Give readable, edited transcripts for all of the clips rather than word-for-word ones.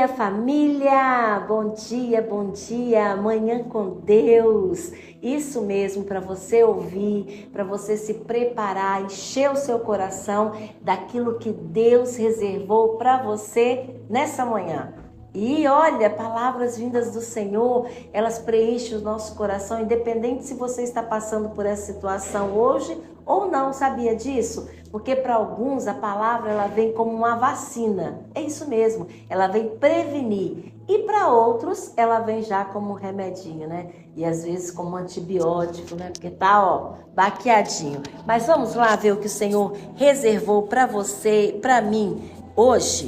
dia, família! Bom dia, Manhã com Deus. Isso mesmo, para você ouvir, para você se preparar, encher o seu coração daquilo que Deus reservou para você nessa manhã. E olha, palavras vindas do Senhor, elas preenchem o nosso coração, independente se você está passando por essa situação hoje ou não, sabia disso? Porque para alguns a palavra ela vem como uma vacina, é isso mesmo, ela vem prevenir. E para outros ela vem já como um remedinho, né? E às vezes como um antibiótico, né? Porque tá, baqueadinho. Mas vamos lá ver o que o Senhor reservou para você e para mim hoje.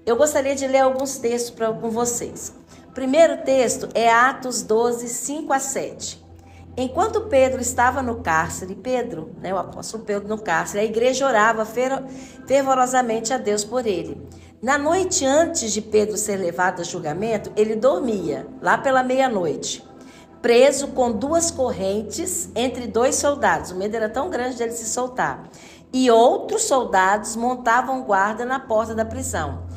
Eu gostaria de ler alguns textos com vocês. O primeiro texto é Atos 12, 5 a 7. Enquanto Pedro estava no cárcere, o apóstolo Pedro no cárcere, a igreja orava fervorosamente a Deus por ele. Na noite antes de Pedro ser levado a julgamento, ele dormia, lá pela meia-noite, preso com 2 correntes entre 2 soldados. O medo era tão grande de ele se soltar. E outros soldados montavam guarda na porta da prisão.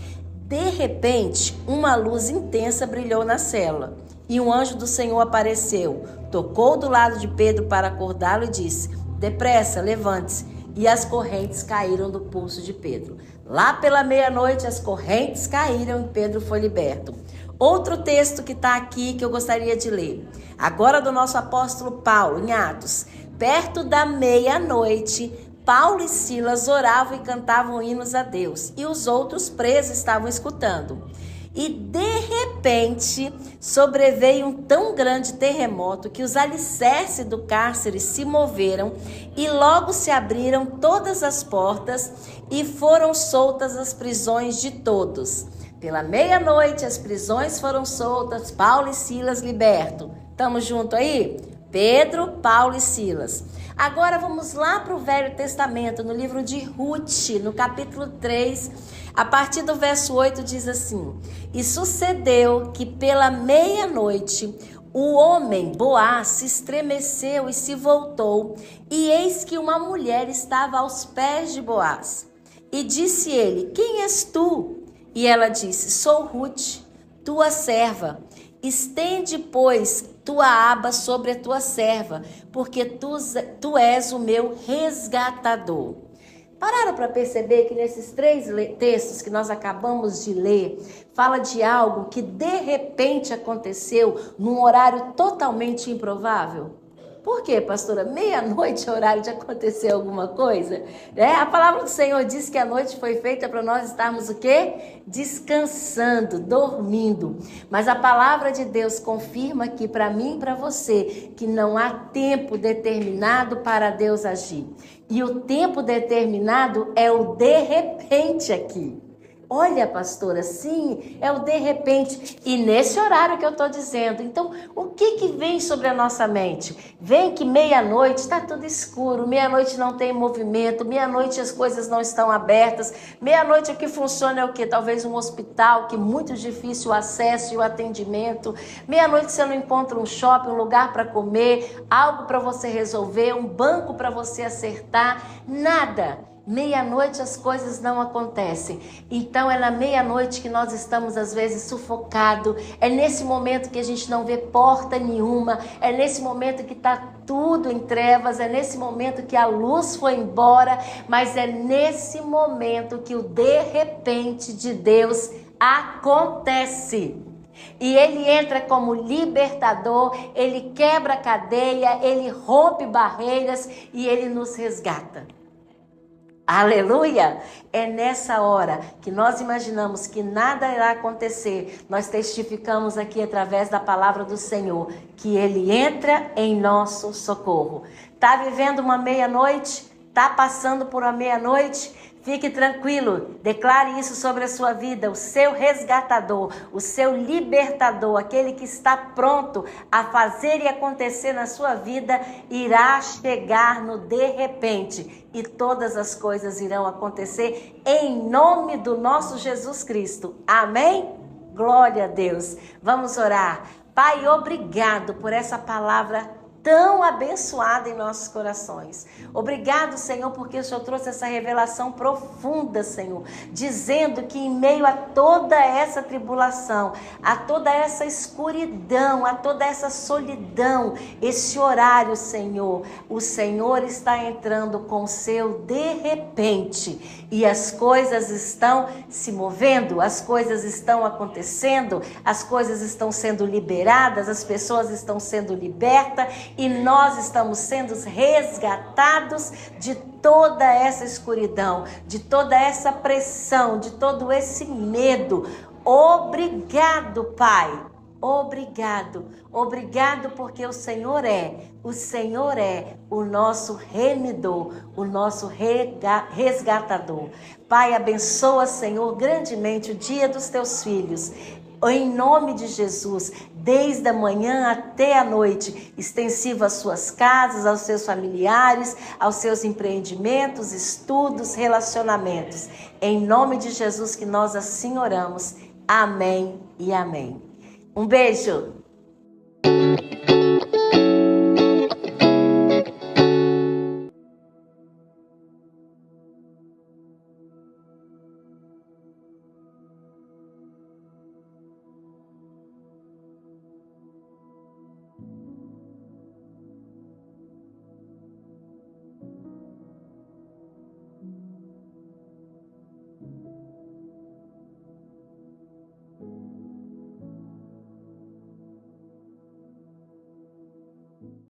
De repente, uma luz intensa brilhou na cela, e um anjo do Senhor apareceu, tocou do lado de Pedro para acordá-lo e disse: depressa, levante-se. E as correntes caíram do pulso de Pedro. Lá pela meia-noite, as correntes caíram e Pedro foi liberto. Outro texto que está aqui que eu gostaria de ler, agora do nosso apóstolo Paulo, em Atos. Perto da meia-noite, Paulo e Silas oravam e cantavam hinos a Deus, e os outros presos estavam escutando. E de repente sobreveio um tão grande terremoto que os alicerces do cárcere se moveram e logo se abriram todas as portas e foram soltas as prisões de todos. Pela meia-noite as prisões foram soltas, Paulo e Silas libertos. Estamos juntos aí? Pedro, Paulo e Silas. Agora vamos lá para o Velho Testamento, no livro de Ruth, no capítulo 3, a partir do verso 8 diz assim: E sucedeu que pela meia-noite o homem Boaz se estremeceu e se voltou, e eis que uma mulher estava aos pés de Boaz. E disse ele: Quem és tu? E ela disse: Sou Ruth, tua serva. Estende, pois, tua aba sobre a tua serva, porque tu és o meu resgatador. Pararam para perceber que nesses 3 textos que nós acabamos de ler, fala de algo que de repente aconteceu num horário totalmente improvável? Por quê, pastora? Meia-noite é horário de acontecer alguma coisa? A palavra do Senhor diz que a noite foi feita para nós estarmos o quê? Descansando, dormindo. Mas a palavra de Deus confirma aqui para mim e para você que não há tempo determinado para Deus agir. E o tempo determinado é o de repente aqui. Olha, pastora, sim, é o de repente. E nesse horário que eu estou dizendo. Então, o que vem sobre a nossa mente? Vem que meia-noite está tudo escuro, meia-noite não tem movimento, meia-noite as coisas não estão abertas, meia-noite o que funciona é o quê? Talvez um hospital, que é muito difícil o acesso e o atendimento. Meia-noite você não encontra um shopping, um lugar para comer, algo para você resolver, um banco para você acertar, nada. Meia-noite as coisas não acontecem. Então é na meia-noite que nós estamos às vezes sufocados. É nesse momento que a gente não vê porta nenhuma. É nesse momento que está tudo em trevas. É nesse momento que a luz foi embora. Mas é nesse momento que o de repente de Deus acontece. E ele entra como libertador, ele quebra a cadeia, ele rompe barreiras e ele nos resgata. Aleluia! É nessa hora que nós imaginamos que nada irá acontecer. Nós testificamos aqui através da palavra do Senhor que Ele entra em nosso socorro. Está vivendo uma meia-noite? Está passando por uma meia-noite? Fique tranquilo, declare isso sobre a sua vida. O seu resgatador, o seu libertador, aquele que está pronto a fazer e acontecer na sua vida, irá chegar no de repente. E todas as coisas irão acontecer em nome do nosso Jesus Cristo. Amém? Glória a Deus. Vamos orar. Pai, obrigado por essa palavra tão abençoada em nossos corações. Obrigado, Senhor, porque o Senhor trouxe essa revelação profunda, Senhor, dizendo que em meio a toda essa tribulação, a toda essa escuridão, a toda essa solidão, esse horário, Senhor, o Senhor está entrando com o seu de repente e as coisas estão se movendo, as coisas estão acontecendo, as coisas estão sendo liberadas, as pessoas estão sendo libertas e nós estamos sendo resgatados de toda essa escuridão, de toda essa pressão, de todo esse medo. Obrigado, Pai. Obrigado porque o Senhor é o nosso remidor, o nosso resgatador. Pai, abençoa, Senhor, grandemente o dia dos teus filhos. Em nome de Jesus, desde a manhã até a noite, extensivo às suas casas, aos seus familiares, aos seus empreendimentos, estudos, relacionamentos. Em nome de Jesus que nós assim oramos. Amém e amém. Um beijo!